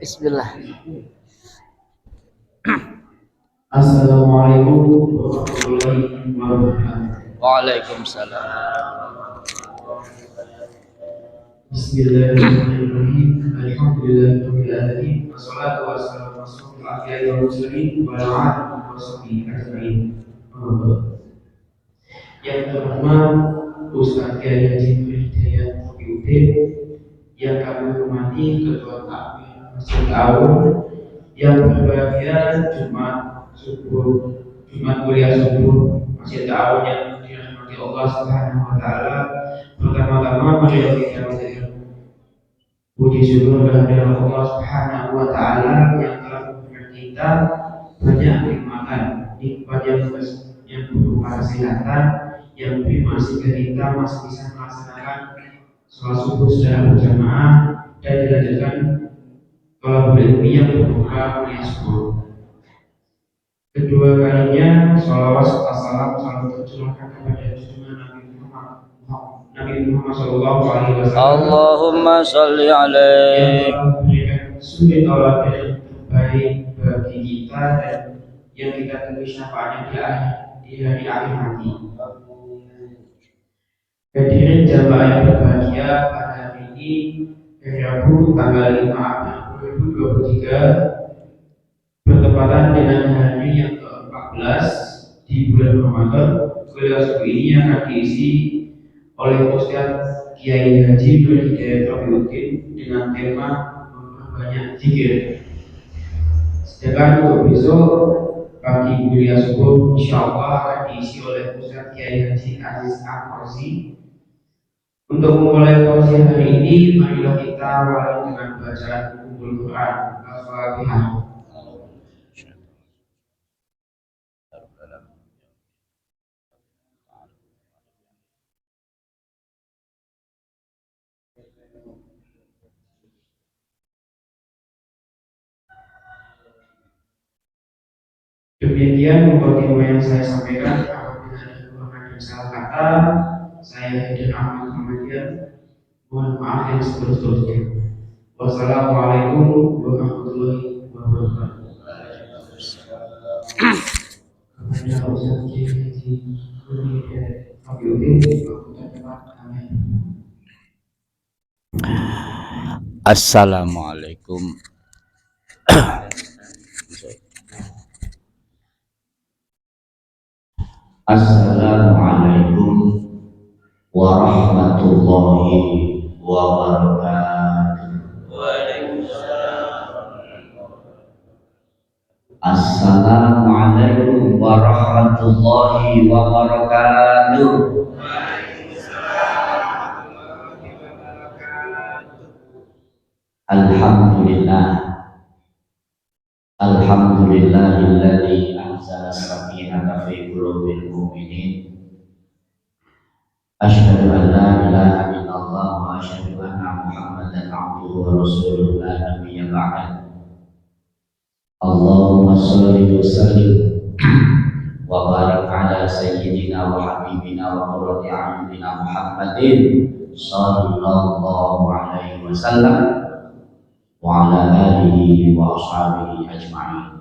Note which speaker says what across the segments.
Speaker 1: Bismillah.
Speaker 2: Assalamualaikum warahmatullahi wabarakatuh.
Speaker 1: Waalaikumsalam.
Speaker 2: Bismillahirrahmanirrahim. Alhamdulillahirabbil alamin. Wassalatu wassalamu ala asyrofil anbiya'i wal mursalin wa ala alihi washabihi ajmain. Yang terhormat Ustaz Kiai Haji Nur Hidayat PUT, yang kami hormati Ketua Takmir Masjid Awun, yang berbahagia Jumat mulia subuh Masjid Awun yang dirahmati Allah Subhanahu wa taala. Pertama-tama marilah kita puji syukur kehadirat Allah Subhanahu wa taala yang telah memberikan kita banyak nikmat yang berupa kesehatan, yang beri masih kita masih bisa melaksanakan sholat subuh secara berjamaah dan dilanjutkan tolabul ilmi yang berupa kuliah subuh. Kedua kalinya sholawat serta salam selalu tercurahkan kepada junjungan Nabi Muhammad Sallallahu Alaihi Wasallam.
Speaker 1: Allahumma sholli alaihi.
Speaker 2: Yang telah memberikan suri tauladan yang terbaik bagi kita dan yang kita temui syafaatnya di hari akhir nanti. Hadirin jamaah yang berbahagia, pada hari ini hari Rabu tanggal 5 April 2023 bertepatan dengan hari yang ke-14 di bulan Ramadan. Kuliah subuh ini akan diisi oleh Ustaz Kiai Haji Nur Hidayat PUT dengan tema memperbanyak zikir. Sedangkan untuk besok pagi kuliah subuh insyaallah akan diisi oleh Ustaz Kiai Haji Aziz Al-Farsi. Untuk memulai kajian hari ini, marilah kita awali dengan bacaan Ummul Quran Al-Fatihah. Demikian mukadimah yang saya sampaikan. Apabila ada kekurangan dan salah kata, saya Haider Ahmad Muhammadiyah mohon maaf yang seterusnya. Wassalamualaikum warahmatullahi wabarakatuh. Kepada Ustaz Kiai Haji Nur Hidayat PUT,
Speaker 1: Assalamualaikum.
Speaker 3: Assalamualaikum warahmatullahi wabarakatuh. Assalamualaikum warahmatullahi wabarakatuh. Alhamdulillah. Alhamdulillahilladzi anzala as-sakinata fi qulubil mu'minin. Asyhadu an la ilaha illallah wa asyhadu anna Muhammadan abduhu wa rasuluhu la nabiyya ba'da. Allahumma shalli wa sallim wa barik ala sayyidina wa habibina wa qurrati a'yunina Muhammadin sallallahu alaihi wasallam wa ala alihi wa ashabihi ajma'in.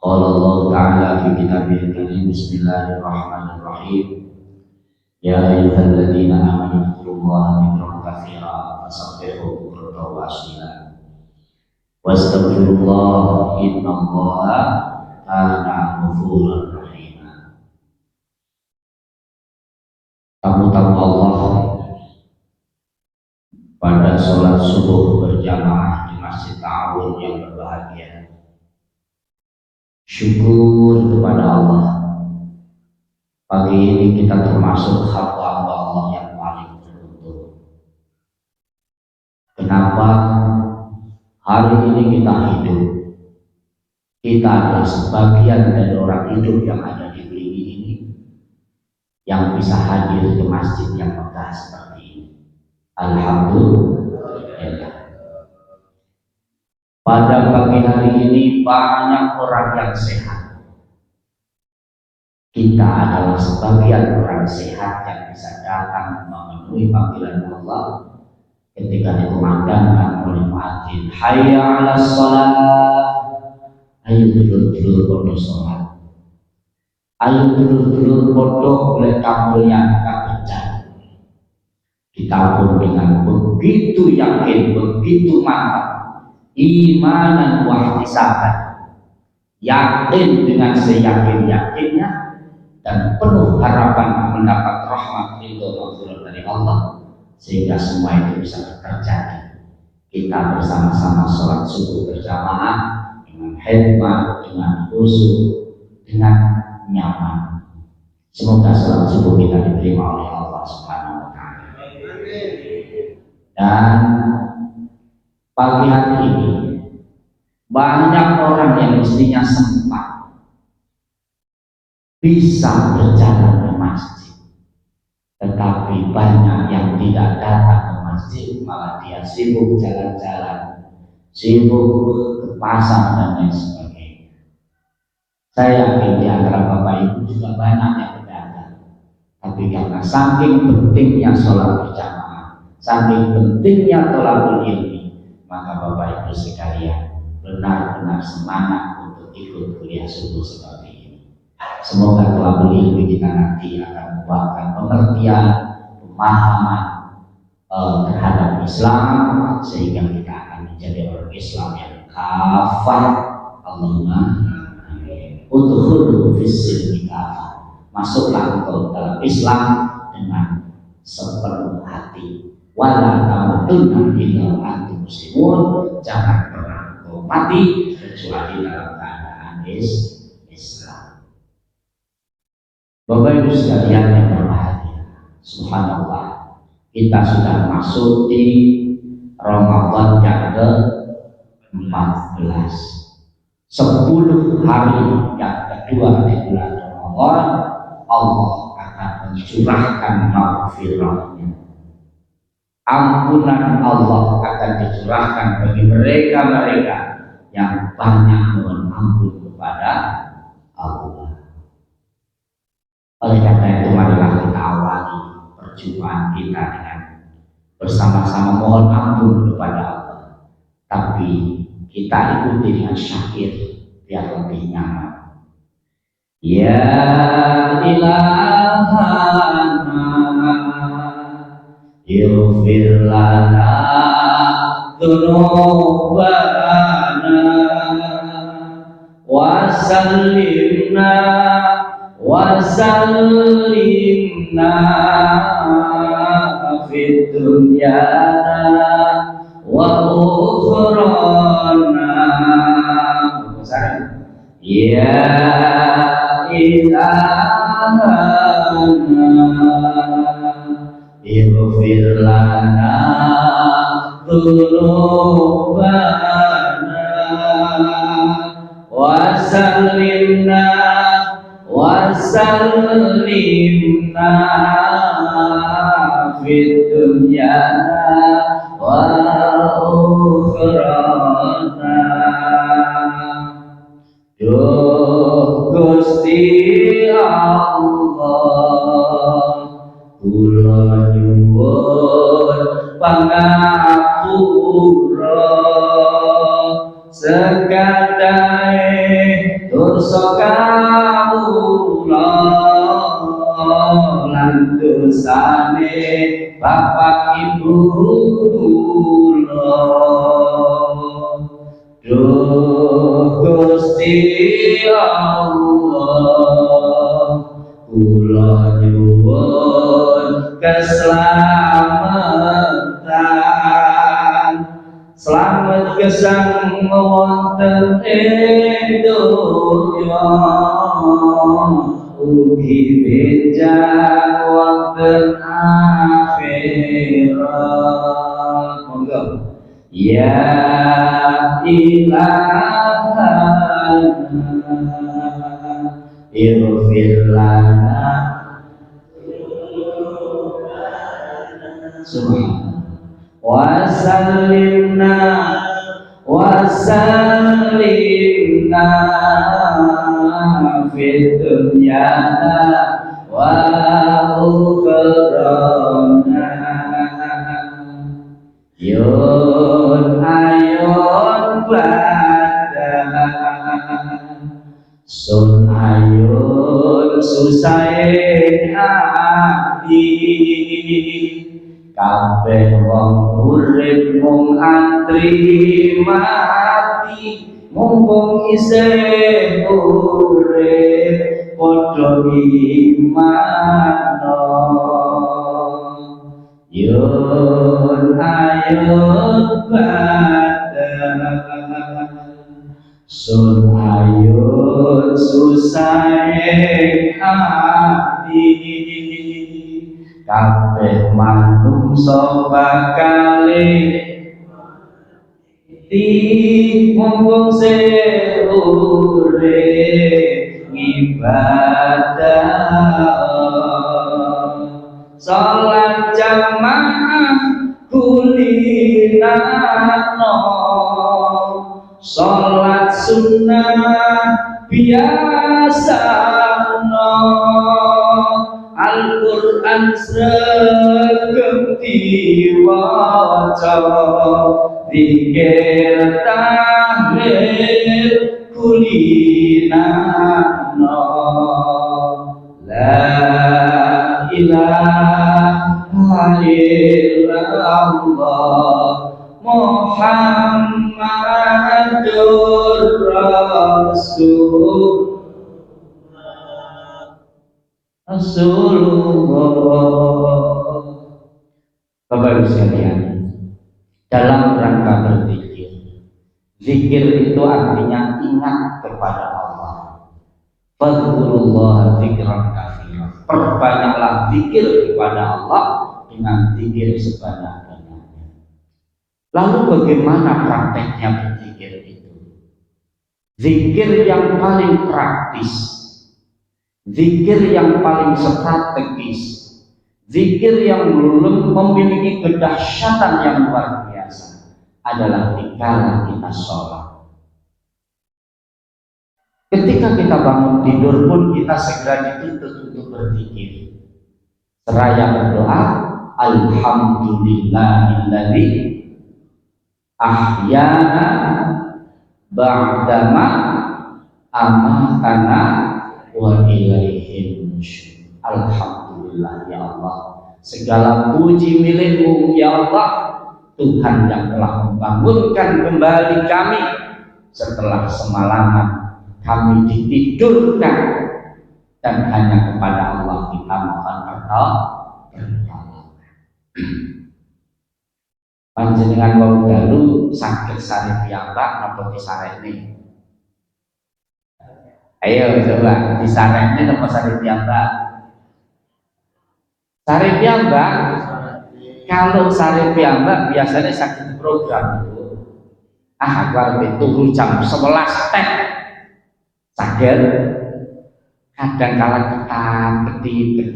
Speaker 3: Qala Allah ta'ala fi kitabihil karim, bismillahirrahmanirrahim. Ya ayyuhalladzina amanu dzkurullaha dzikran katsiran wasabbihuhu bukratan wa asila wastaghfirullah innallaha kana ghafurur rahim. Tamu-tamu Allah pada sholat subuh berjamaah di Masjid Ta'awun yang berbahagia, syukur kepada Allah. Pagi ini kita termasuk hamba Allah yang paling beruntung. Kenapa hari ini kita hidup? Kita adalah sebagian dari orang hidup yang ada di Beliwi ini yang bisa hadir ke masjid yang megah seperti ini. Alhamdulillah. Pada pagi hari ini banyak orang yang sehat. Kita adalah sebagian orang sehat yang bisa datang memenuhi panggilan Allah ketika dikumandangkan oleh muadzin, hayya 'alas shalah, ayo dulur-dulur podo salat, ayo dulur-dulur podo oleh kamulyan kabejan. Ditambah dengan begitu yakin, begitu mantap, imanan wa ihtisaban, yakin dengan seyakin-yakinnya dan penuh harapan mendapat rahmat ridho maghfirah dari Allah, sehingga semua itu bisa terjadi. Kita bersama-sama sholat subuh berjamaah dengan hikmah, dengan khusyuk, dengan nyaman. Semoga sholat subuh kita diterima oleh Allah Subhanahu wa Ta'ala. Dan pagi hari ini banyak orang yang mestinya sempat bisa berjalan ke masjid, tetapi banyak yang tidak datang ke masjid, malah dia sibuk jalan-jalan, sibuk ke pasar dan lain sebagainya. Saya yakin di antara Bapak Ibu juga banyak yang berdagang, tapi karena saking pentingnya sholat berjamaah, saking pentingnya thalabul ilmi, maka Bapak Ibu sekalian benar-benar semangat untuk ikut kuliah subuh seperti ini. Semoga thalabul ilmi kita nanti akan membuahkan pengertian, pemahaman terhadap Islam, sehingga kita akan menjadi orang Islam yang kafah. Allahumma amin. Udkhulu fis-silmi kafah, masuklah engkau dalam Islam dengan sepenuh hati. Wala tamutunna illa antum muslimun, jangan pernah engkau mati kecuali dalam keadaan Islam. Bapak Ibu sekalian yang berbahagia, subhanallah, kita sudah masuk di Ramadan yang ke-14, 10 hari yang kedua di bulan Ramadan. Allah akan mencurahkan maghfirahnya, ampunan Allah akan dicurahkan bagi mereka-mereka yang banyak mohon ampun kepada Allah. Oleh karena itu, marilah kita awali perjumpaan kita dengan bersama-sama mohon ampun kepada Allah, tapi kita ikuti dengan syakir biar lebih nyaman. Ya ilahana ighfir lana dzunubana wa sallimna fid dunyana wa ukhrana. Ya ilahana ighfir lana dzunubana wa sallimna fid dunyana wa ukhrana. Duh Gusti Allah, kula nyuwun pangapura sekadahe dosa kawula lan dosane bapak ibu kula. Duh Gusti Allah, kula nyuwun keselamatan, selamat gesang wonten ing donya, ugi benjang wonten akhirat. Monggo. Ya ilahana ighfir lana wa sallimna fid dunyana wa ukhrana. Yun ayon badan sun ayun susahe ati kabeh wong urip mung antri mati mumpung isih urip padha imano yun ayun badan sun ayun susahe ati kabeh manungsa bakale ti mumpung urip ibadah salat jamaah kulinano salat sunnah biasa no Al-Quran sregep diwaca zikir tahlil kulinano la ilaha illallah Muhammadur Rasulullah. Bapak Ibu sekalian, dalam rangka berzikir, zikir itu artinya ingat kepada Allah. Fadhkurullah zikran katsiran. Perbanyaklah zikir kepada Allah dengan zikir sebanyak-banyaknya. Lalu bagaimana prakteknya berzikir itu? Zikir yang paling praktis, zikir yang paling strategis, zikir yang belum memiliki kedahsyatan yang luar biasa adalah ketika kita sholat. Ketika kita bangun tidur pun kita segera dituntut untuk berzikir. Seraya berdoa, Alhamdulillahilladzi ahyana ba'dama amatana wa ilaihi nusyur. Alhamdulillah ya Allah, segala puji milikmu ya Allah, Tuhan yang telah membangunkan kembali kami setelah semalaman kami ditidurkan, dan hanya kepada Allah kita mohon pertolongan. Panjenengan wong dalu saged sare piyambak napa disareni? Ayo coba disareni napa sare piyambak? Sare piyambak, kalau sare piyambak biasanya sakit program itu. Aku arep turu jam 11 teh. Saged kadang kala ketip gitu,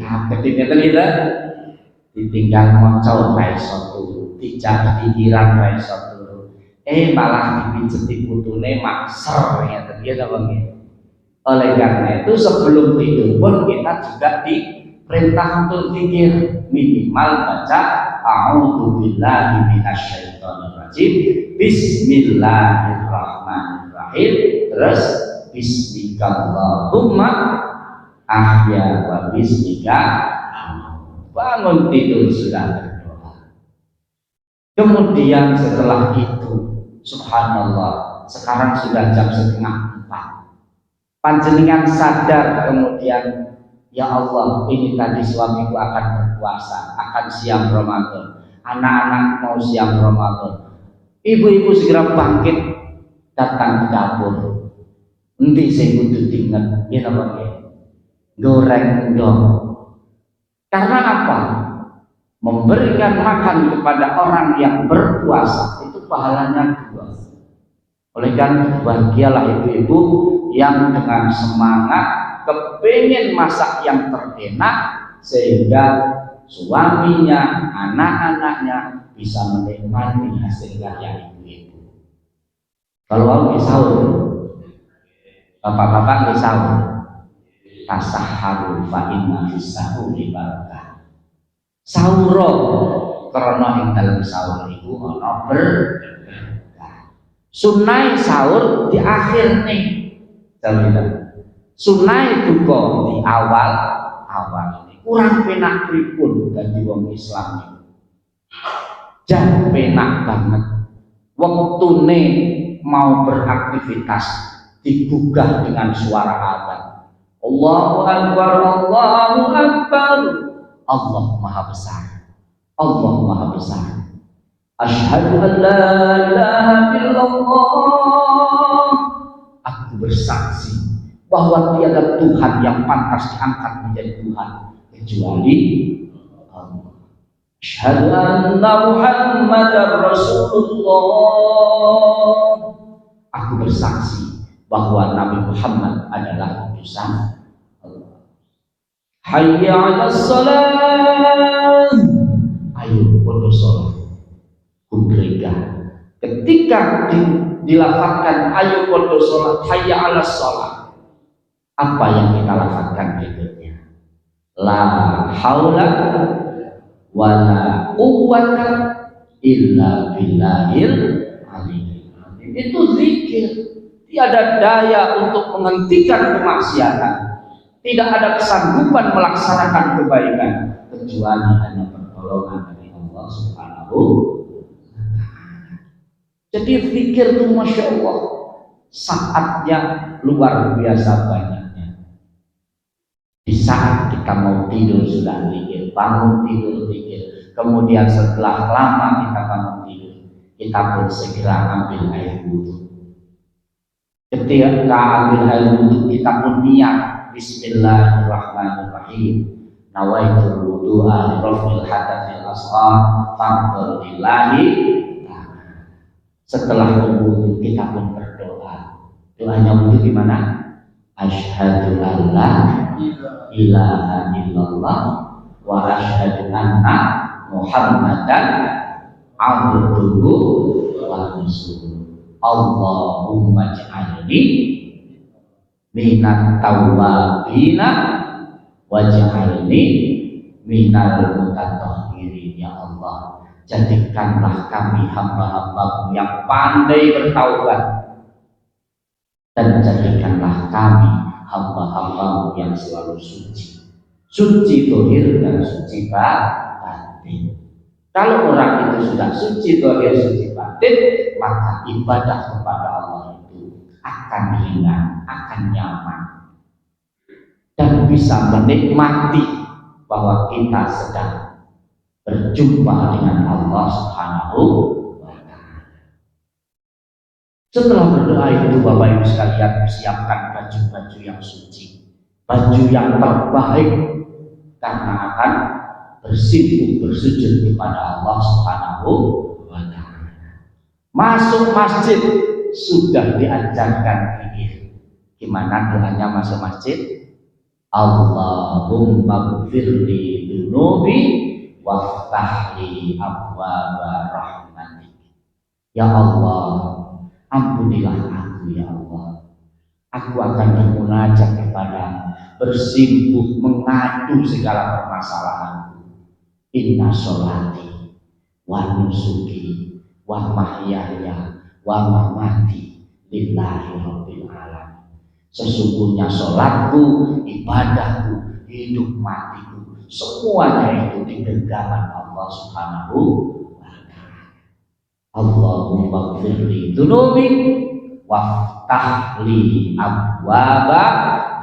Speaker 3: ditinggal moco ra iso turu, dijak pikiran ra iso turu. Malah dipijeti putune makser ngeten ya ta nggih. Oleh karena itu sebelum tidur pun kita juga diperintah untuk zikir, minimal baca a'udzu billahi minasyaitonir rajim, bismillahirrahmanirrahim, terus bismikallahumma ahya wa bismika. Bangun tidur sudah berdoa. Kemudian setelah itu, subhanallah, sekarang sudah jam 3:30. Panjenengan sadar kemudian, ya Allah, ini tadi suamiku akan berpuasa, akan siam Ramadan, anak-anak mau siam Ramadan. Ibu-ibu segera bangkit datang ke dapur. Endi sing kudu diinget ya napa nggih? Goreng ndong. Karena apa? Memberikan makan kepada orang yang berpuasa itu pahalanya 2. Oleh karena bahagialah ibu-ibu yang dengan semangat kepingin masak yang terenak sehingga suaminya, anak-anaknya bisa menikmati hasil karya ibu-ibu. Kalau mau sahur, bapak-bapak sahur, tasahharu fa inna fis sahuri barakah. Sahur karena ing dalem sahur iku ana berkah. Sunai sahur di akhir nih, jaminan. Sunai duka di awal ini. Kurang penak pripun dadi wong Islam iki. Jan penak banget. Wektune mau beraktivitas digugah dengan suara azan. Allahu Akbar, Allahu Akbar. Allah Maha Besar. Allah Maha Besar. Asyhadu an la ilaha illallah. Aku bersaksi bahwa tiada Tuhan yang pantas diangkat menjadi Tuhan kecuali Allah. Asyhadu anna Muhammadar Rasulullah. Aku bersaksi bahwa Nabi Muhammad adalah utusan Allah. Hayya 'alas shalah. Ayo podo salat. Kubrega. Ketika dilafazkan ayo podo salat, hayya 'alas shalah. Apa yang kita lafazkan berikutnya? La haula wala quwwata illa billahil aliyyil azim. Itu zikir. Tiada daya untuk menghentikan kemaksiatan. Tidak ada kesanggupan melaksanakan kebaikan kecuali hanya pertolongan dari Allah Subhanahu wa Ta'ala. Jadi zikir itu Masya Allah saatnya luar biasa banyaknya. Di saat kita mau tidur sudah zikir, bangun tidur zikir, kemudian setelah lama kita bangun tidur, kita pun segera ambil air wudhu. Ketika ambil air wudhu kita pun niat Bismillahirrahmanirrahim. Nawaitul wudu'a li raf'il hadatsil asghar fardhu lillahi. Setelah berwudu kita pun berdoa. Doanya wudhu gimana? Asyhadu an la ilaha illallah wa asyhadu anna Muhammadan abduhu wa rasuluh. Allahumma ij'alni minat tawwabina waj'alni minal mutatahhirin. Ya Allah, jadikanlah kami hamba-hambamu yang pandai bertaubat, dan jadikanlah kami hamba-hambamu yang selalu suci, suci zahir dan suci batin. Kalau orang itu sudah suci zahir, suci batin, maka ibadah kepada Allah itu akan ringan, akan nyaman, dan bisa menikmati bahwa kita sedang berjumpa dengan Allah Subhanahu wa Ta'ala. Setelah berdoa itu, Bapak Ibu sekalian, siapkan baju-baju yang suci, baju yang terbaik, karena akan bersibuk bersujud kepada Allah Subhanahu wa Ta'ala. Masuk masjid sudah diajarkan zikir. Gimana doanya masuk masjid? Allahumma gfirli dunubi waftahli abwaba rahmatik. Ya Allah, ampunilah aku ya Allah. Aku akan bermunajat kepadamu, bersimpuh mengadu segala permasalahanku. Inna sholati wa nusuki wa mahyaya wa mamati lillahi rabbil alamin. Sesungguhnya sholatku, ibadahku, hidup matiku, semuanya itu di genggaman Allah Subhanahu wa Ta'ala. Allahumma gfirli dunubi waftahli abwaba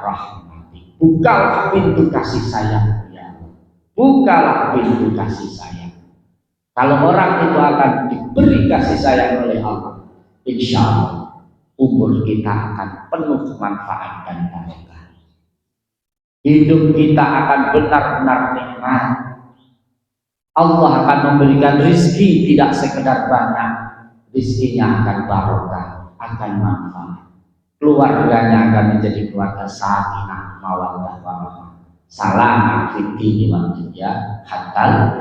Speaker 3: rahmatik. Bukalah pintu kasih sayang ya Allah. Bukalah pintu kasih sayang. Kalau orang itu akan diberi kasih sayang oleh Allah, insya Allah umur kita akan penuh manfaat dan barokah. Hidup kita akan benar-benar nikmat. Allah akan memberikan rizki tidak sekedar banyak, rizkinya akan barokah, akan manfaat. Keluarganya akan menjadi keluarga sakinah mawaddah warahmah. Salam fid wal dunya hatta.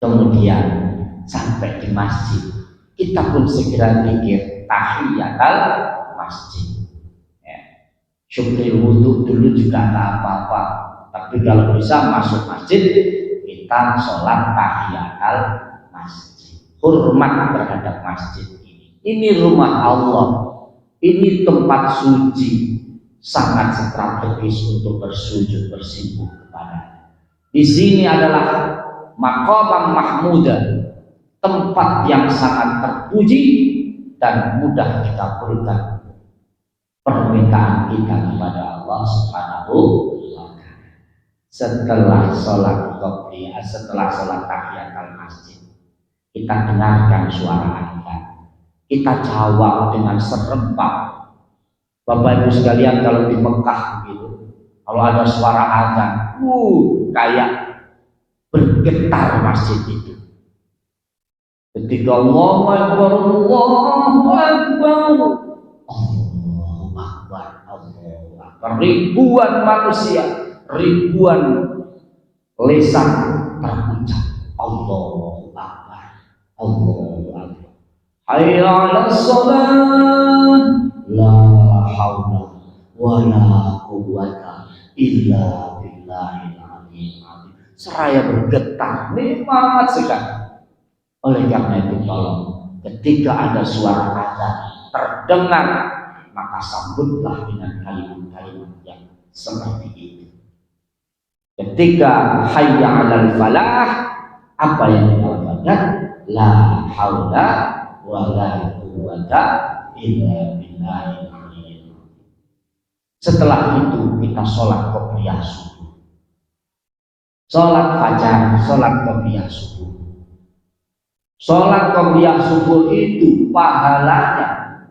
Speaker 3: Kemudian sampai di masjid, kita pun segera zikir tahiyatul masjid. Syukri wudhu dulu juga tak apa-apa, tapi kalau bisa masuk masjid kita kita sholat tahiyatul masjid, hormat terhadap masjid ini. Ini rumah Allah, ini tempat suci, sangat strategis untuk bersujud bersimpuh kepada. Di sini adalah maqam mahmudah, tempat yang sangat terpuji dan mudah dikabulkan permintaan kita kepada Allah Subhanahu wa Ta'ala. Setelah sholat qobliyah, setelah sholat tahiyatul masjid, kita dengarkan suara azan, kita jawab dengan serempak. Bapak Ibu sekalian, kalau di Mekah gitu, kalau ada suara azan, kayak bergetar masjid itu. Ketika Allahu Akbar, Allahu Akbar, Allahu Akbar, Allahu Akbar, ribuan manusia, ribuan lisan terucap Allahu Akbar, Allahu Akbar. Hayya 'alas shalah, la haula wala quwwata illa billahil aliyyil azim. Seraya bergetar, nikmat sekali. Oleh karena itu, tolong ketika ada suara azan terdengar, maka sambutlah dengan kalimat-kalimat yang seperti itu. Ketika hayya 'alal falah, apa yang kita katakan? La haula wala quwwata illa billahil aliyyil azim. Setelah itu kita sholat qobliyah subuh, sholat fajar, sholat qobliyah subuh. Sholat qobliyah subuh itu pahalanya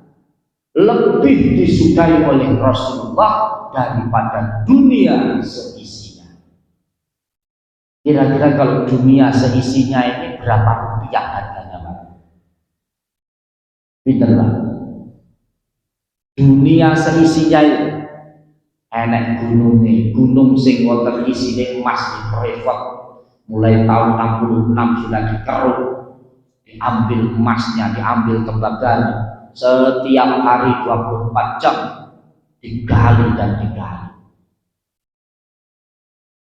Speaker 3: lebih disukai oleh Rasulullah daripada dunia seisinya. Kira-kira kalau dunia seisinya ini berapa rupiah harganya, Pak? Pinter, Pak? Dunia seisinya itu enek gunungnya, gunung sing wonten isine emas diprevot mulai tahun 66 sudah dikeruk, diambil emasnya, diambil tembaganya, setiap hari 24 jam digali dan digali.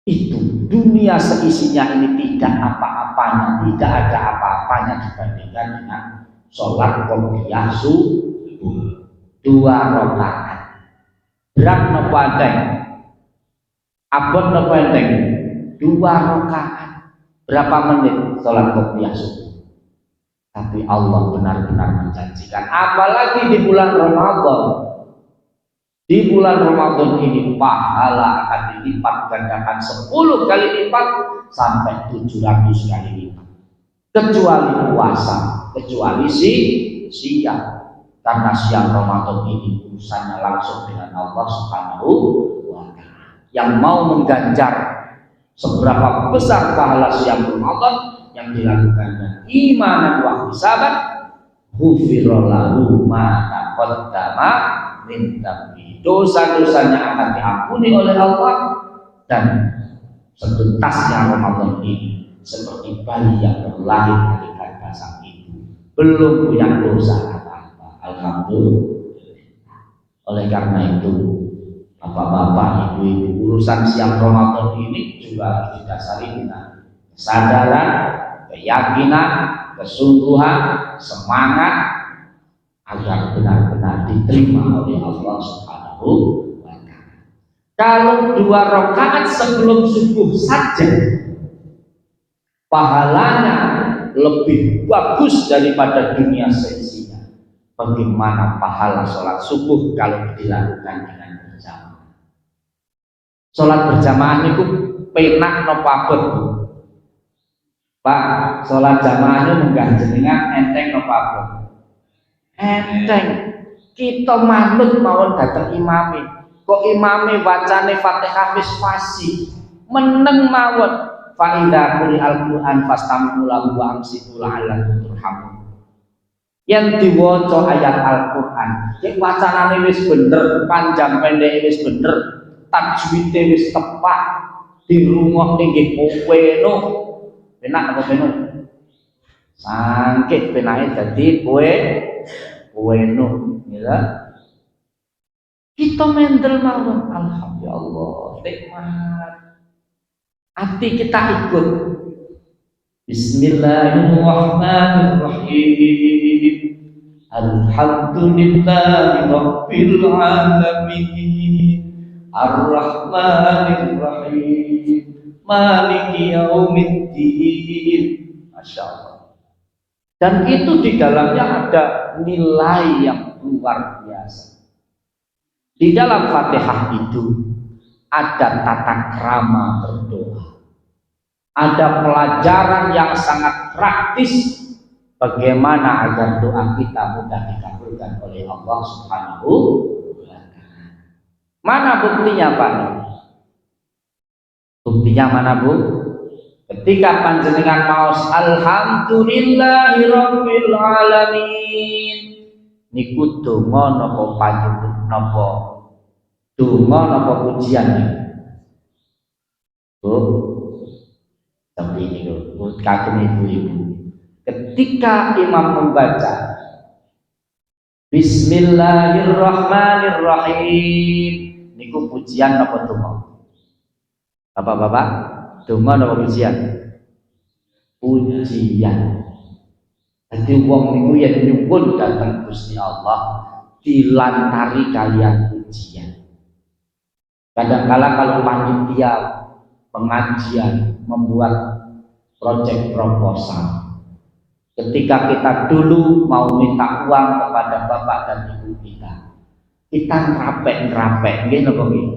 Speaker 3: Itu dunia seisinya ini tidak apa-apanya, tidak ada apa-apanya dibandingkan dengan sholat qobliyah subuh 2 rakaat. Berat nopo enteng, abot nopo enteng, 2 rakaat. Berapa menit sholat qobliyah subuh? Tapi Allah benar-benar menjanjikan, apalagi di bulan Ramadan. Di bulan Ramadan ini pahala akan dilipat gandakan 10 kali lipat sampai 700 kali lipat. Kecuali puasa, kecuali siang. Karena siang Ramadan ini urusannya langsung dengan Allah Subhanahu wa Ta'ala. Yang mau mengganjar seberapa besar pahala siang Ramadan yang dilakukan dengan iman dan ihtisaban, ghufira lahu ma taqaddama min dhanbi. Dosa-dosanya akan diampuni oleh Allah, dan setuntasnya Ramadan ini seperti bayi yang terlahir dari kandungan sang ibu, belum punya dosa apa-apa. Alhamdulillah. Oleh karena itu, bapak-bapak, ibu-ibu, urusan siang Ramadan ini juga harus didasari dengan kesadaran, keyakinan, kesungguhan, semangat agar benar-benar diterima oleh Allah Subhanahu wa Ta'ala. Kalau 2 rakaat sebelum subuh saja pahalanya lebih bagus daripada dunia seisinya, bagaimana pahala sholat subuh kalau dilakukan dengan berjamaah? Sholat berjamaah itu penak nopo abot, Bu? Pak, sholat jamaahnya munggah jenengan enteng nopo abot? Enteng. Kita manut mawon dateng imame, kok imame wacane Fatihah wis fasih, meneng mawon. Fa idza quri'al Qur'an fastami'u lahu wa ansitu la'allakum turhamun. Yen diwaca ayat Al-Qur'an, cek wacanane wis bener, panjang pendeke wis bener, tajwide wis tepat, dirungokke nggih kowe. Penak apa penuh? Sangkit penake dadi kowe nuh, ya. Kita mendel mawon, alhamdulillah, nikmat. Hati kita ikut, Bismillahirrahmanirrahim. Alhamdulillahi rabbil alamin. Ar-Rahmanir-Rahim. Maliki yaumiddin. Masya Allah. Dan itu di dalamnya ada nilai yang luar biasa. Di dalam Fatihah itu ada tata krama berdoa. Ada pelajaran yang sangat praktis bagaimana agar doa kita mudah dikabulkan oleh Allah Subhanahu wa Ta'ala. Mana buktinya Pak? Buktinya mana Bu? Ketika panjenengan maos alhamdulillahirabbil alamin niku donga napa panjenengan napa donga napa pujian Bu? Tapi ini Bu, kagem ibu-ibu. Ketika imam membaca Bismillahirrahmanirrahim niku pujian napa donga? Bapak-bapak, donga napa pujian? Pujian. Jadi wong niku yen nyuwun dhateng Gusti Allah dilantari kalian pujian. Kadang-kala kalau panitia pengajian membuat proyek proposal, ketika kita dulu mau minta uang kepada bapak dan ibu kita ngerapek nggih napa nggih?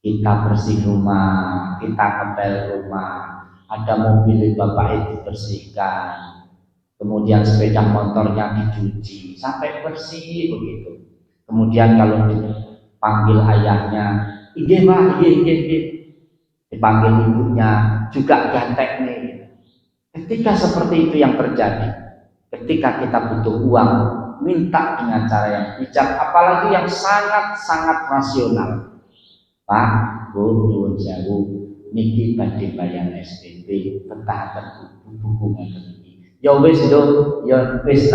Speaker 3: Kita bersih rumah, kita ngepel rumah, ada mobil bapak itu bersihkan, kemudian sepeda motornya dicuci sampai bersih begitu. Kemudian kalau dipanggil ayahnya, "Nggih Pak, nggih." Dipanggil ibunya juga gantek nih. Ketika seperti itu yang terjadi, ketika kita butuh uang, minta dengan cara yang bijak, apalagi yang sangat-sangat rasional. Pak, Bu, nyuwun sewu, niki badhe bayar SPP, betahaken buku ngene. Ya wis Do, ya wis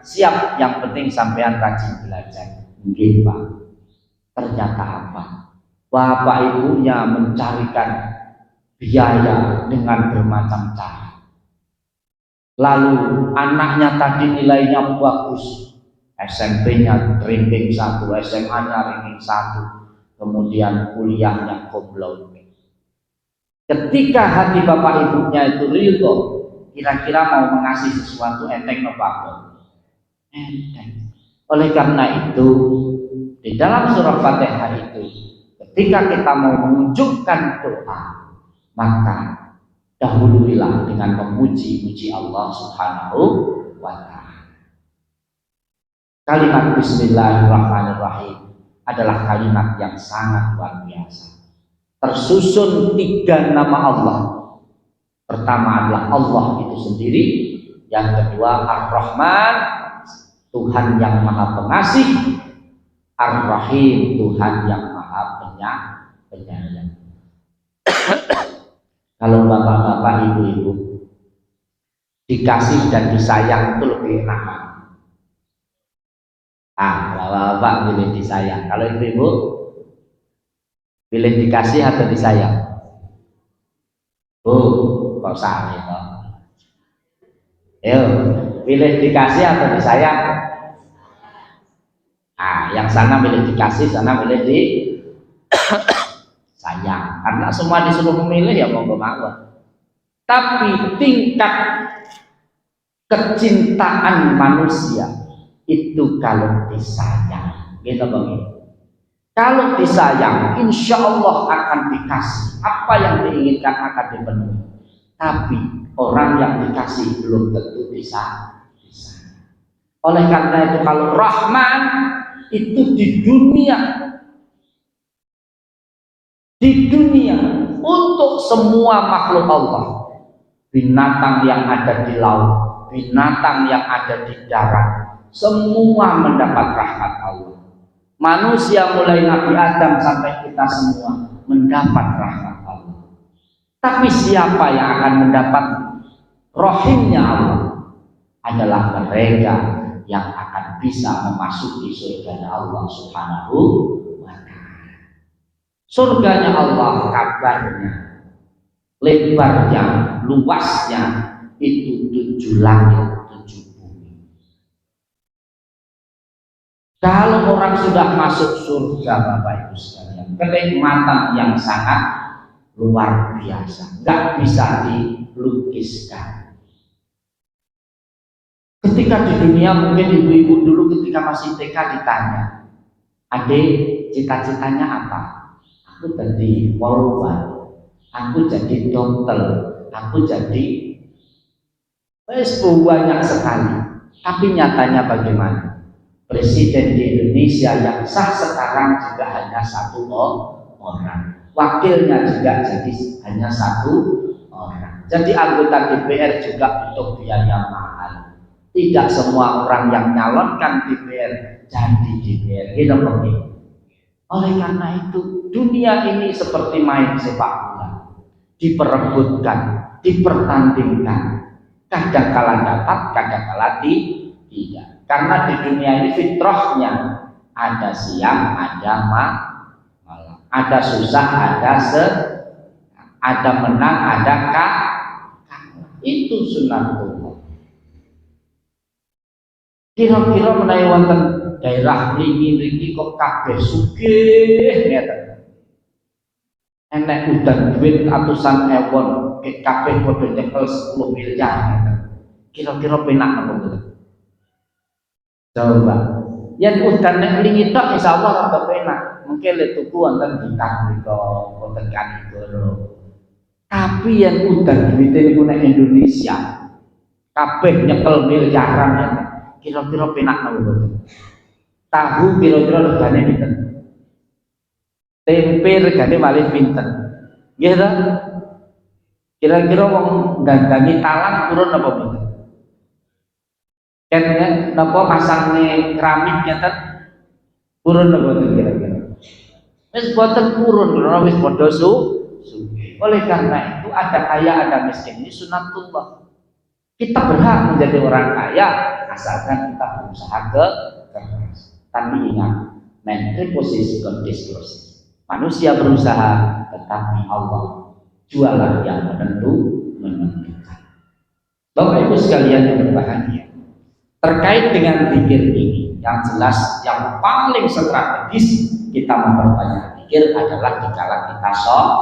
Speaker 3: siap, yang penting sampean rajin belajar. Nggih Pak. Ternyata apa? Bapak ibunya mencarikan biaya dengan bermacam cara. Lalu anaknya tadi nilainya bagus, SMP-nya ranking 1, SMA-nya ranking 1, kemudian kuliahnya goblok. Ketika hati bapak ibunya itu ridho, kira-kira mau mengasih sesuatu enteng apa? Enteng. Oleh karena itu, di dalam surah Fatihah itu, ketika kita mau menunjukkan doa, maka dahuluilah dengan memuji-muji Allah Subhanahu wa Ta'ala. Kalimat Bismillahirrahmanirrahim adalah kalimat yang sangat luar biasa. Tersusun 3 nama Allah. Pertama adalah Allah itu sendiri, yang kedua Ar-Rahman, Tuhan yang Maha Pengasih, Ar-Rahim, Tuhan yang Maha Penyayang. Kalau bapak-bapak, ibu-ibu dikasih dan disayang itu lebih enak. Kalau bapak pilih disayang, kalau ibu-ibu pilih dikasih atau disayang? Kok salah itu? Ayo, pilih dikasih atau disayang? Yang sana pilih dikasih, sana pilih sayang. Karena semua disuruh memilih ya mau mawon. Tapi tingkat kecintaan manusia itu kalau disayang, gitu Bang. Kalau disayang, insya Allah akan dikasih. Apa yang diinginkan akan dipenuhi. Tapi orang yang dikasih belum tentu bisa. Oleh karena itu kalau Rahman itu di dunia untuk semua makhluk Allah, binatang yang ada di laut, binatang yang ada di darat, semua mendapat rahmat Allah. Manusia mulai Nabi Adam sampai kita semua mendapat rahmat Allah. Tapi siapa yang akan mendapat rahimnya Allah adalah mereka yang akan bisa memasuki surga Allah Subhanahu wa Ta'ala. Surganya Allah kabarnya lebarnya, luasnya itu 7 langit, 7 bumi. Kalau orang sudah masuk surga, Bapak Ibu sekalian, kenikmatan yang sangat luar biasa, nggak bisa dilukiskan. Ketika di dunia mungkin ibu-ibu dulu ketika masih TK ditanya, adik cita-citanya apa? Aku jadi polwan, aku jadi dokter, aku jadi banyak sekali. Tapi nyatanya bagaimana? Presiden di Indonesia yang sah sekarang juga hanya 1 orang, wakilnya juga jadi hanya 1 orang. Jadi anggota DPR juga untuk biaya mahal. Tidak semua orang yang nyalonkan DPR jadi DPR. Gitu begini. Oleh karena itu dunia ini seperti main sepak bola, diperebutkan, dipertandingkan. Kadang kala dapat, kadang kala tidak. Karena di dunia ini fitrahnya ada siang, ada malam, ada susah, ada menang, ada kalah. Itu sunatullah. Kira-kira menawi wonten daerah mriki kok kabeh sugih ngeten. Enek udan duit atusan ewon, kabeh padha nyekel 10 miliar ngeten. Kira-kira penak napa mboten? Coba. Yen udan nek mriki tok insyaallah rada penak. Mungkin le tuku wonten di Afrika, wonten Kanigoro. Tapi yen udan duite niku nek Indonesia kabeh nyekel miliaran ngeten. Kira-kira penak napa mboten? Tahu kira-kira regane pinten? Tempe regane malih pinten? Nggih ta? Kira-kira wong dagangi talang turun apa mboten? Ken napa masangne keramik ngeten turun apa mboten kira-kira? Wis boten turun karena wis padha sugih. Oleh karena itu ada kaya ada miskin ini sunatullah. Kita berhak menjadi orang kaya asalkan kita berusaha keras. Tapi ingat, menteri posisi kondisi. Manusia berusaha, tetapi Allah jualan yang menentukan. Bapak Ibu sekalian yang berbahagia, terkait dengan zikir ini, yang jelas, yang paling strategis kita memperbanyak zikir adalah dikala kita sholat.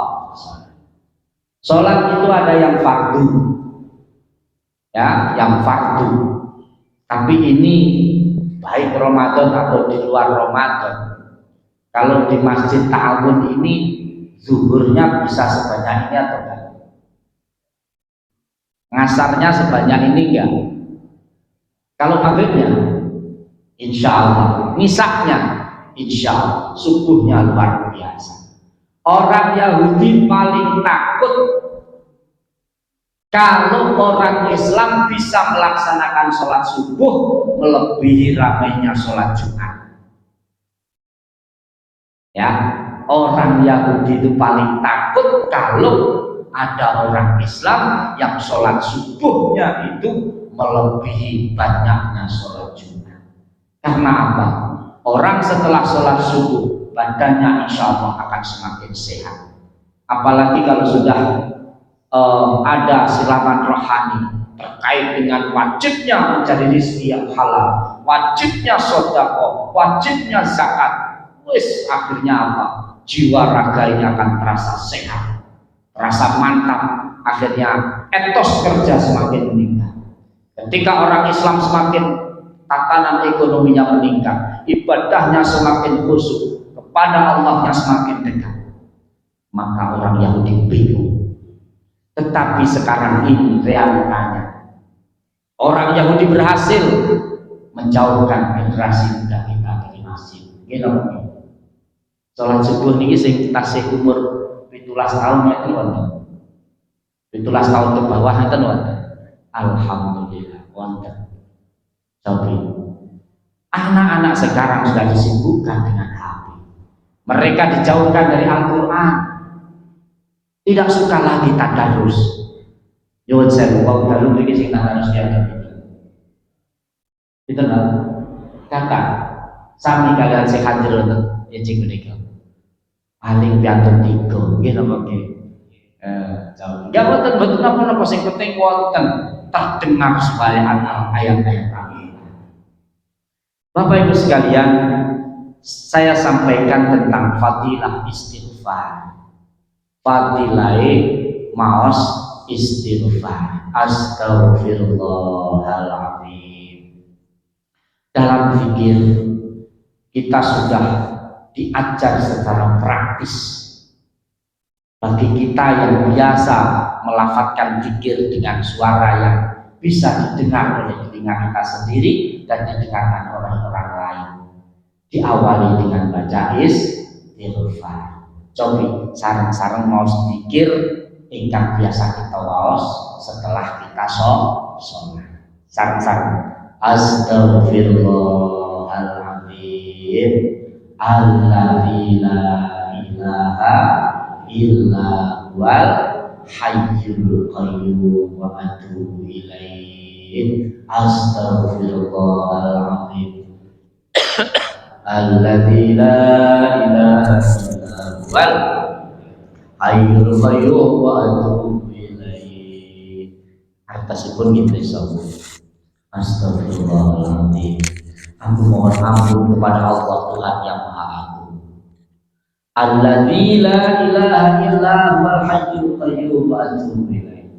Speaker 3: Sholat itu ada yang fardu, ya, yang fardu. Tapi ini baik Ramadan atau di luar Ramadan. Kalau di Masjid Ta'awun ini zuhurnya bisa sebanyak ini atau enggak? Ngasarnya sebanyak ini enggak? Kalau maghribnya insya Allah, misahnya insya Allah, subuhnya luar biasa. Orang Yahudi paling takut kalau orang Islam bisa melaksanakan sholat subuh melebihi ramainya sholat Jumat. Ya, orang Yahudi itu paling takut kalau ada orang Islam yang sholat subuhnya itu melebihi banyaknya sholat Jumat. Karena apa? Orang setelah sholat subuh badannya insya Allah akan semakin sehat. Apalagi kalau sudah ada silaman rohani terkait dengan wajibnya mencari rezeki yang halal, wajibnya sedekah, wajibnya zakat. Wis akhirnya apa? Jiwa raga ini akan terasa sehat, terasa mantap. Akhirnya etos kerja semakin meningkat. Ketika orang Islam semakin tatanan ekonominya meningkat, ibadahnya semakin khusyuk, kepada Allahnya semakin dekat, maka orang Yahudi bingung. Tetapi sekarang ini realitanya orang Yahudi berhasil menjauhkan generasi muda kita dari masjid. Gimana? Sholat subuh ini sing tasih umur 17 tahun itu wonten. 17 tahun ke bawah itu wonten. Alhamdulillah wonten. Tapi anak-anak sekarang sudah disibukkan dengan HP. Mereka dijauhkan dari Al-Quran. Tidak suka lagi tadarus. Yo saya mau dalu iki sing tadarus ya. Itu kata sami kalian sehat jero enjing menika. Paling piantun 3 nggih napa nggih. Ya betul apa sing penting wonten terdengar suara ayat-ayat kami. Bapak Ibu sekalian, saya sampaikan tentang fadilah istighfar. Fadilah maos istighfar. Astaghfirullahaladzim. Dalam fikir kita sudah diajar secara praktis. Bagi kita yang biasa melafadzkan zikir dengan suara yang bisa didengar oleh telinga kita sendiri dan didengarkan orang-orang lain, diawali dengan baca istighfar. Coba sareng-sareng mau zikir ingkang biasa kita waos setelah kita sholat. Sareng-sareng astaghfirullahaladzim alladzi la ilaha illa huwal hayyul qayyum wa atubu ilaih. Astaghfirullahaladzim alladzi la ilaha illa huwal hayyul qayyum wa atubu ilaih. Artosipun nggih sampun. Astaghfirullahaladzim. Aku mohon ampun kepada Allah Tuhan yang Maha Agung. Alladzi la ilaha illa huwal hayyul qayyum wa atubu ilaih.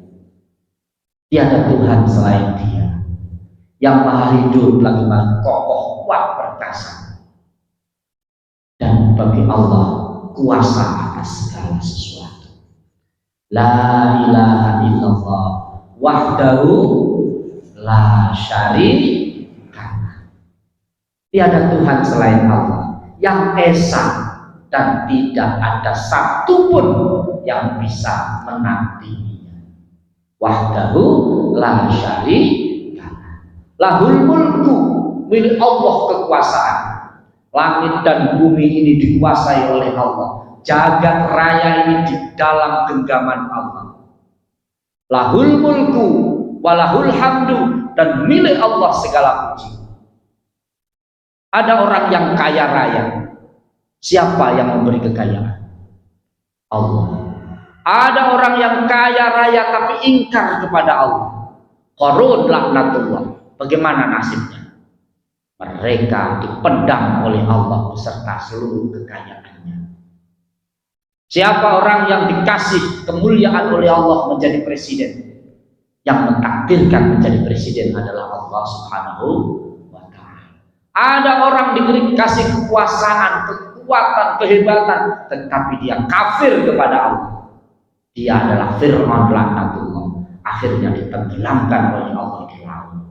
Speaker 3: Tiada Tuhan selain Dia yang Maha Hidup lagi Maha Kokoh kuat perkasa. Dan bagi Allah kuasa atas segala sesuatu. La ilaha illallah wahdahu la syarika. Tiada Tuhan selain Allah yang esa dan tidak ada satupun yang bisa menandinginya. Wahdahu la syarika. Lahul mulku, milik Allah kekuasaan. Langit dan bumi ini dikuasai oleh Allah. Jagat raya ini di dalam genggaman Allah. Lahul mulku walahul hamdu, dan milik Allah segala puji. Ada orang yang kaya raya. Siapa yang memberi kekayaan? Allah. Ada orang yang kaya raya tapi ingkar kepada Allah. Qarun laknatullah. Bagaimana nasibnya? Mereka dipendam oleh Allah beserta seluruh kekayaannya. Siapa orang yang dikasih kemuliaan oleh Allah menjadi presiden? Yang mentakdirkan menjadi presiden adalah Allah Subhanahu wa Ta'ala. Ada orang dikasih kekuasaan, kekuatan, kehebatan, tetapi dia kafir kepada Allah. Dia adalah Fir'aun laknatullah. Akhirnya ditenggelamkan oleh Allah di laut.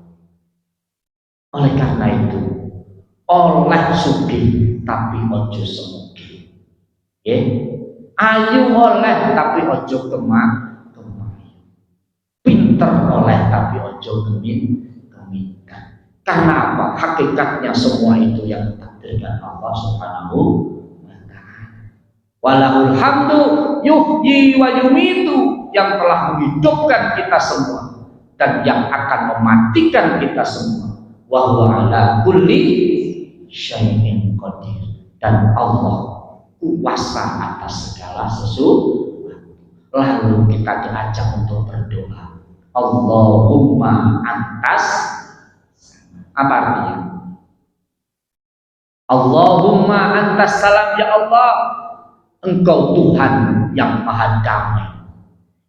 Speaker 3: Oleh karena itu, oleh sugih tapi ojo semugi. Ayu oleh tapi ojo kemah. Pinter oleh tapi ojo keminkan. Karena apa? Hakikatnya semua itu yang ditakdirkan Allah Subhanahu wa Ta'ala. Walahul hamdu yuhyi wa yumitu, yang telah menghidupkan kita semua dan yang akan mematikan kita semua. Wa huwa ala kulli syai'in qadir, dan Allah kuasa atas segala sesuatu. Lalu kita diajak untuk berdoa. Allahumma antas, apa artinya? Allahumma antas salam, ya Allah, Engkau Tuhan yang maha damai.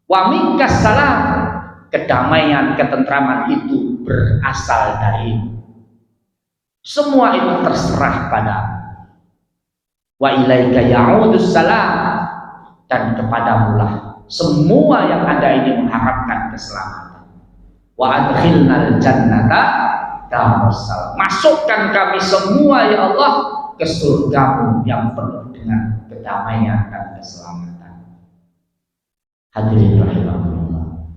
Speaker 3: Wa minkas salam, kedamaian, ketentraman itu berasal dari semua itu terserah pada. Wa ilaika ya'udus salam, dan kepadamulah semua yang ada ini mengharapkan keselamatan. Wa adkhilnal jannata darussalam, masukkan kami semua ya Allah ke surgamu yang penuh dengan kedamaian dan keselamatan. Hadirin rahimakumullah.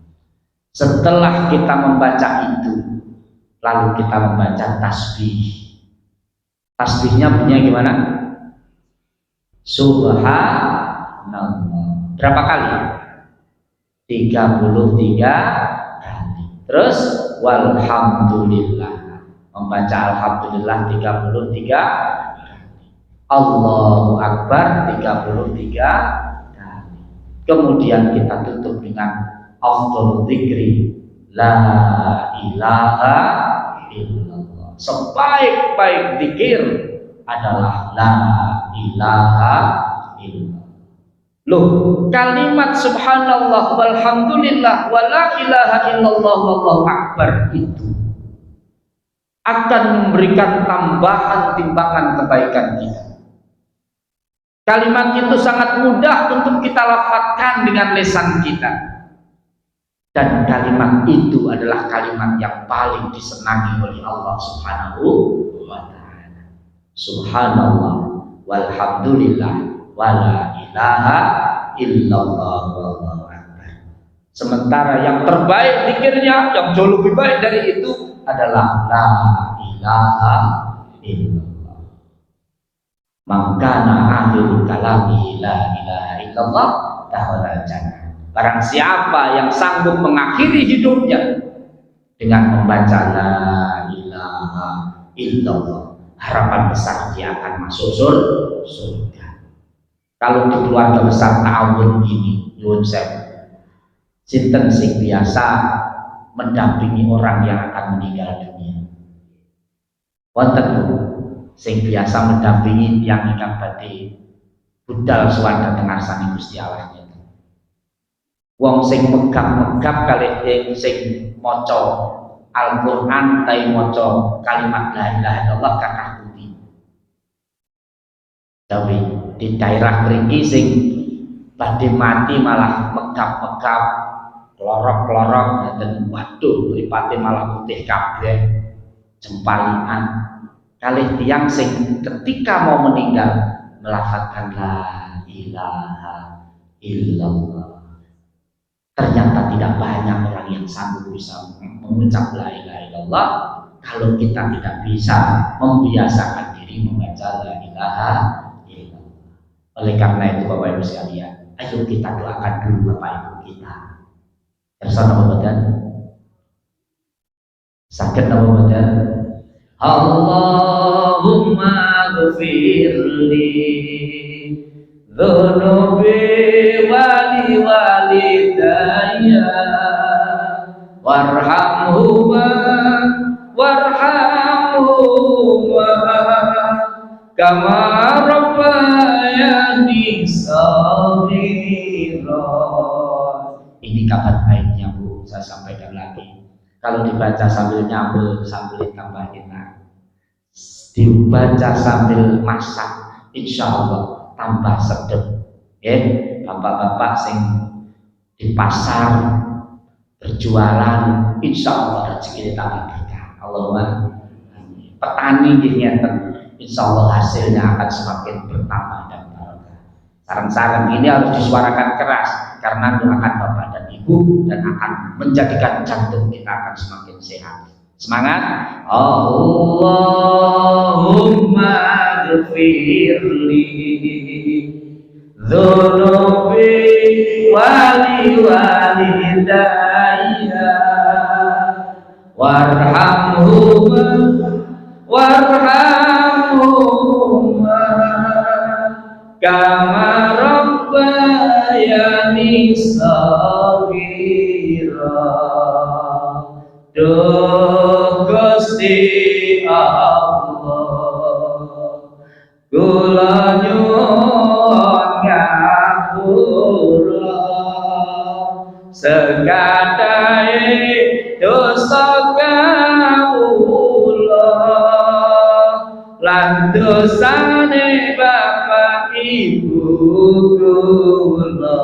Speaker 3: Setelah kita membaca itu, lalu kita membaca tasbih. Tasbihnya bunyinya gimana? Subhanallah. Berapa kali? 33 kali. Terus walhamdulillah. Membaca alhamdulillah 33 kali. Allahu Akbar 33 kali. Kemudian kita tutup dengan afdhalul dzikri la ilaha illallah. Sebaik-baik zikir adalah la ilaha illallah. Loh, kalimat subhanallah walhamdulillah wala ilaha illallah wallahu akbar itu akan memberikan tambahan timbangan kebaikan kita. Kalimat itu sangat mudah untuk kita lafazkan dengan lisan kita. Dan kalimat itu adalah kalimat yang paling disenangi oleh Allah Subhanahu wa ta'ala. Subhanallah walhamdulillah wala ilaha illallah wallahu akbar. Sementara yang terbaik zikirnya, yang jauh lebih baik dari itu adalah la ilaha illallah. Mangkana akhirul kalami la ilaha illallah dakhala jannah. Barang siapa yang sanggup mengakhiri hidupnya dengan membaca la ilaha illallah, harapan besar dia akan masuk surga. Kalau di keluarga besar ta'awun ini, nyuwun sewu, sinten sing biasa mendampingi orang yang akan meninggal dunia? Wonten sing biasa mendampingi yang ingkang badhe budal sowan dhateng ngarsane Gusti Allah. Wong sing megap-megap kalih sing maca Al-Qur'an ta maca kalimat la ilaha illallah kakah pundi. Tapi di daerah mriki sing badhe mati malah megap-megap, klorok-klorok dan waduh mripate malah putih kabeh, jempalian. Kalih tiyang sing ketika mau meninggal melafazkan la ilaha illallah. Ternyata tidak banyak orang yang sanggup bisa mengucap la ilaha illallah kalau kita tidak bisa membiasakan diri membaca la ilaha illallah. Oleh karena itu Bapak Ibu sekalian, ayo kita doakan dulu Bapak Ibu kita. Bersama badan sakit nama badan. Allahumma ghfirli dzunubi wali walidayya warhamhuma kama rabbayani shaghira. Ini kabar baiknya Bu, saya sampaikan lagi. Kalau dibaca sambil nyambel, sambil tambah enak. Dibaca sambil masak, insya Allah tambah sedap. Ya, bapak-bapak sing di pasar berjualan, insya Allah rezeki tambah berkah. Allahumma petani ini insya Allah hasilnya akan semakin bertambah dan barokah. Saran-saran ini harus disuarakan keras karena doakan bapak dan ibu dan akan menjadikan jantung kita akan semakin sehat. Semangat. Allahumma ghfirli dzunubi wali walidayya warhamhuma kama rabbayani shaghira. Duh Gusti Allah, kula nyuwun ngapura sekadahe dosa kawula lan dosane bapak ibu kula.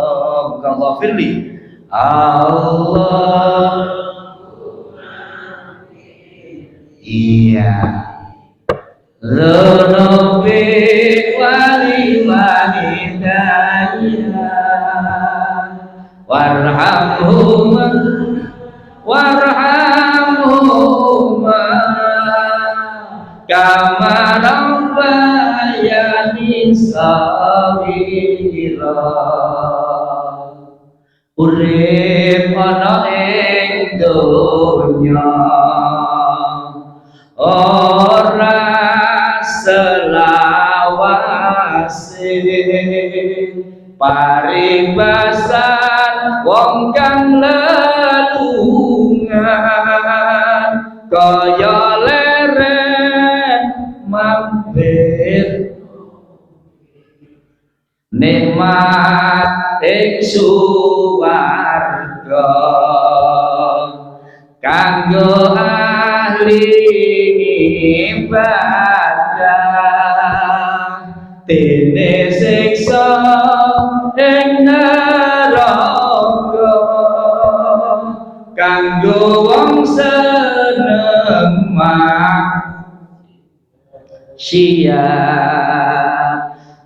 Speaker 3: Allah firli Allah. Iya, dzunubi wali walidayya warhamhuma kama rabbayani shaghira. Urip ana ing donya ora selawase paribasan wong kang lelungan kaya leren mampir nikmat ing suwarga kanggo ahli ibadah dene siksa ing neraka kanggo wong seneng maksiat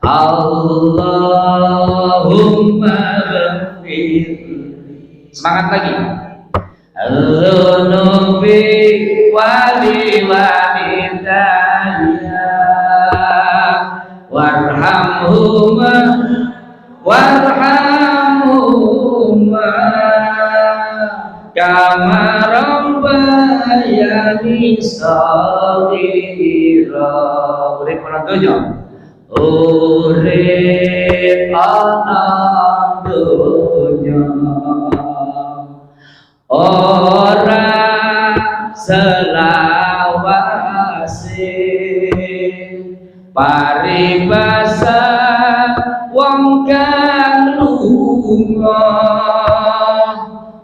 Speaker 3: Allahumma ghfir. Semangat lagi. Al-Nubi wali walidayya warhamhuma kama rabbayani shaghira. Urip ana donya urip ana donya ora selawase paribasa wong kang lunga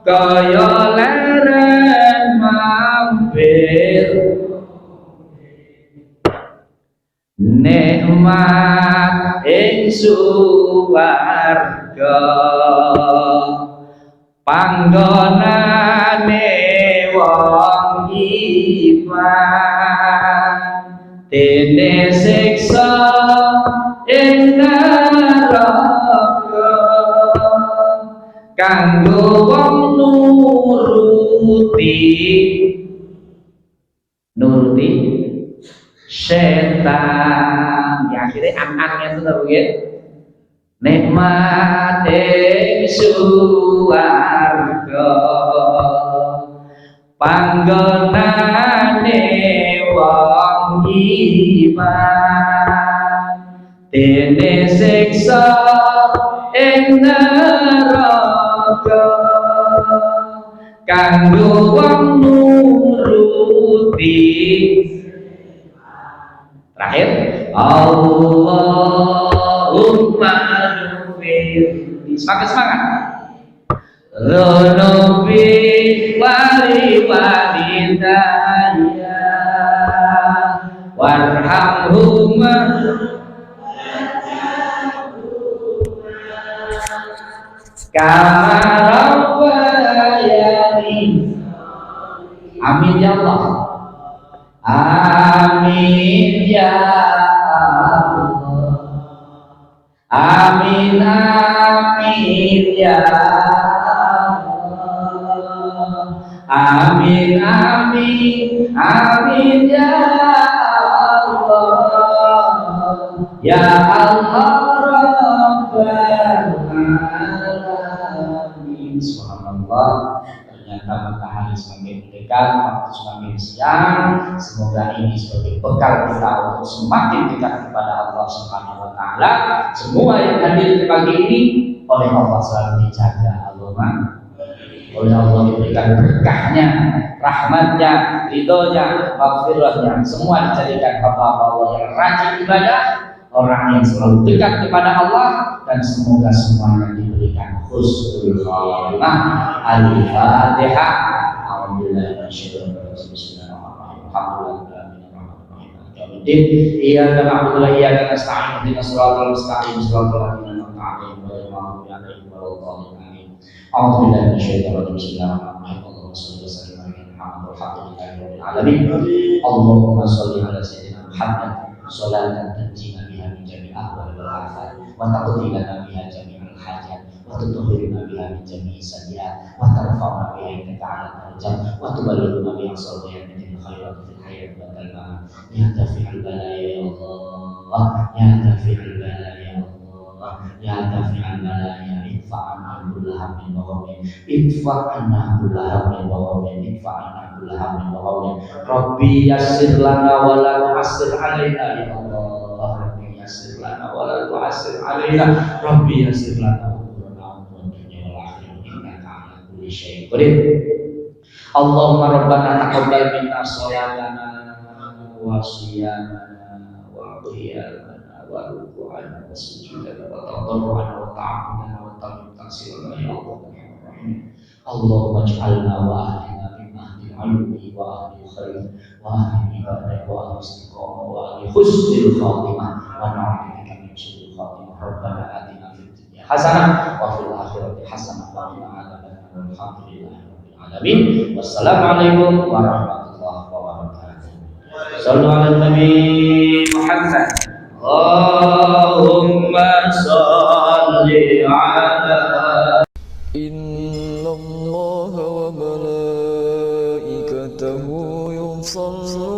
Speaker 3: kaya leren mampir nikmat ing suwarga panggonane wong iman dene siksa ing neraka kanggo wong nuruti setan. Ya akhirnya an-annya itu tahu ya. Nikmat suwarga panggonane wong iman dene siksa ing neraka kanggo wong nuruti. Terakhir Allahumma ghfir. Semangat. Dhunubi wali walidayya warhamhuma kama rabbayani. Amin ya Allah. Amin ya Allah. Amin ya Allah. Amin ya Allah. Ya Allah Rabbal Alamin. Subhanallah. Ternyata matahari semakin mendekat, waktu semakin siang. Semoga ini sebagai bekal kita untuk semakin dekat kepada Allah Subhanahu wa taala. Semua yang hadir di pagi ini oleh Allah selalu dijaga Allahumma. Oleh Allah diberikan berkahnya, rahmatnya, ridhonya, maghfirahnya. Semua dijadikan hamba Allah yang rajin ibadah, orang yang selalu dekat kepada Allah, dan semoga semuanya diberikan husnul khatimah. Al-Fatihah. Alhamdulillah. Bismillahirrahmanirrahim. Alhamdulillah. Iyyaka na'budu wa iyyaka nasta'in. Ihdinas siratal mustaqim. Siratal ladzina an'amta 'alaihim ghairil maghdubi 'alaihim waladdallin. A'udzu billahi minasyaitonir rajim. Bismillahirrahmanirrahim. Allahumma shalli wa sallim 'ala Muhammad walhamdulillahi rabbil alamin. Allahumma shalli 'ala sayyidina Muhammad sholatan tanjina biha min jami'il ahwal wal afat wa taqdi lana biha jami'al hajat wa tutahhiruna biha min jami'is sayyi'at wa tarfa'una biha indaka 'ala darajat wa tuballighuna biha salawatan min khairat fil hayat wa al-mamat. Ya dafi'al balaya ya Allah, ya dafi'al balaya ya Allah, ya dafi'al balaya. Idfa'anna kulla hammin wa ghammin, idfa'anna kulla hammin wa ghammin, idfa'anna kulla hammin wa ghammin. Rabbi yassir lana wa la tu'assir alaina ya Allah. Rabbi yassir lana wa wa la tu'assir 'alaina. Rabbi yassir lana umurana wa dunya wal akhirah innaka 'ala kulli syai'in qadir. Allahumma rabbana taqabbal minna shalatana wa shiyamana wa qiyamana wa ruku'ana wa sujudana wa tadarru'ana wa ta'amudana wa taksirana ya Allah. Allahumma ij'alna wa ahlina min ahli ilmi wa ahli khair wa ahli ibadah wa ahli istiqamah wa ahli husnil khatimah wa na'udzubika min syurril khatimah. Rabbana atina fid dunya hasanah wa fil akhirati hasanah wa qina adzabannar. Alhamdulillahi rabbil alamin. Wassalamualaikum warahmatullahi wabarakatuh. Shallu ala nabi Muhammad. Allahumma shalli ala
Speaker 4: إن الله وملائكته يصلون